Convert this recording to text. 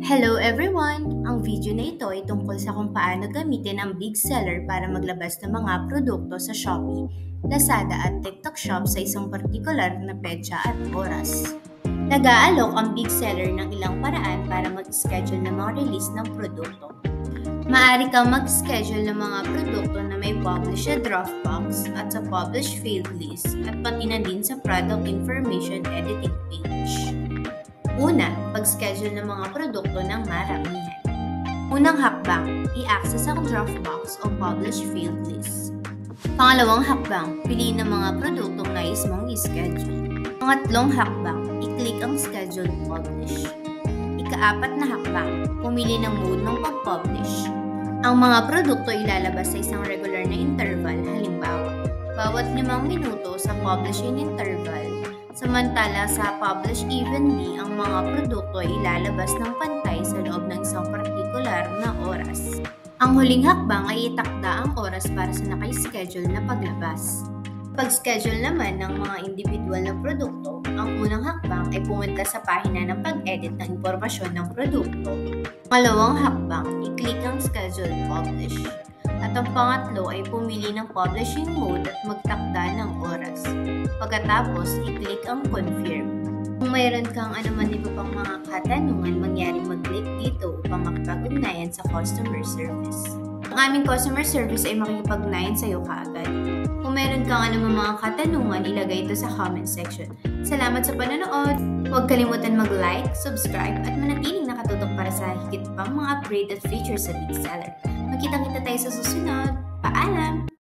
Hello everyone! Ang video na ito ay tungkol sa kung paano gamitin ang Big Seller para maglabas ng mga produkto sa Shopee, Lazada at TikTok Shop sa isang partikular na petsa at oras. Nag-aalok ang Big Seller ng ilang paraan para mag-schedule ng mga release ng produkto. Maaari kang mag-schedule ng mga produkto na may publish sa Dropbox at sa publish field list at pati na din sa product information editing page. Una, pag-schedule ng mga produkto ng maramihan. Unang hakbang, i-access ang Dropbox o Publish Field List. Pangalawang hakbang, piliin ang mga produktong nais mong i-schedule. Pangatlong hakbang, i-click ang Schedule Publish. Ika-apat na hakbang, pumili ng mode ng pag-publish. Ang mga produkto ilalabas sa isang regular na interval, halimbawa, bawat 5 minuto sa publishing interval. Samantala sa Publish Evenly, ang mga produkto ay ilalabas ng pantay sa loob ng isang partikular na oras. Ang huling hakbang ay itakda ang oras para sa naka-schedule na paglabas. Pag-schedule naman ng mga individual na produkto, ang unang hakbang ay pumunta sa pahina ng pag-edit ng impormasyon ng produkto. Pangalawang hakbang, i-click ang Schedule Publish. At ang pangatlo ay pumili ng publishing mode at magtakda ng oras. Pagkatapos, i-click ang Confirm. Kung mayroon kang anuman iba pang mga katanungan, mangyaring mag-click dito upang makipag-ugnayan sa customer service. Ang aming customer service ay makikipag-ugnayan sa iyo kaagad. Kung mayroon kang anuman mga katanungan, ilagay ito sa comment section. Salamat sa panonood! Huwag kalimutan mag-like, subscribe at manatiling nakatutok para sa higit pang mga upgraded features sa Big Seller. Magkita-kita tayo sa susunod. Paalam!